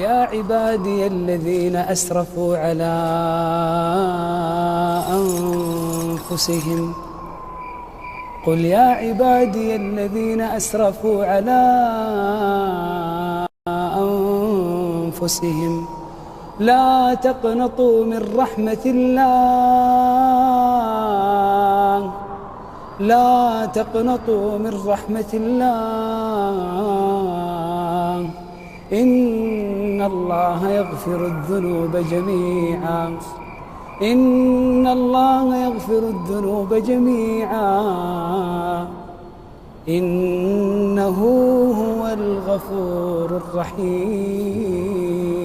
يا عبادي الذين أسرفوا على أنفسهم قل يا عبادي الذين أسرفوا على أنفسهم لا تقنطوا من رحمة الله لا تقنطوا من رحمة الله إن الله يغفر الذنوب جميعا إن الله يغفر الذنوب جميعا إنه هو الغفور الرحيم.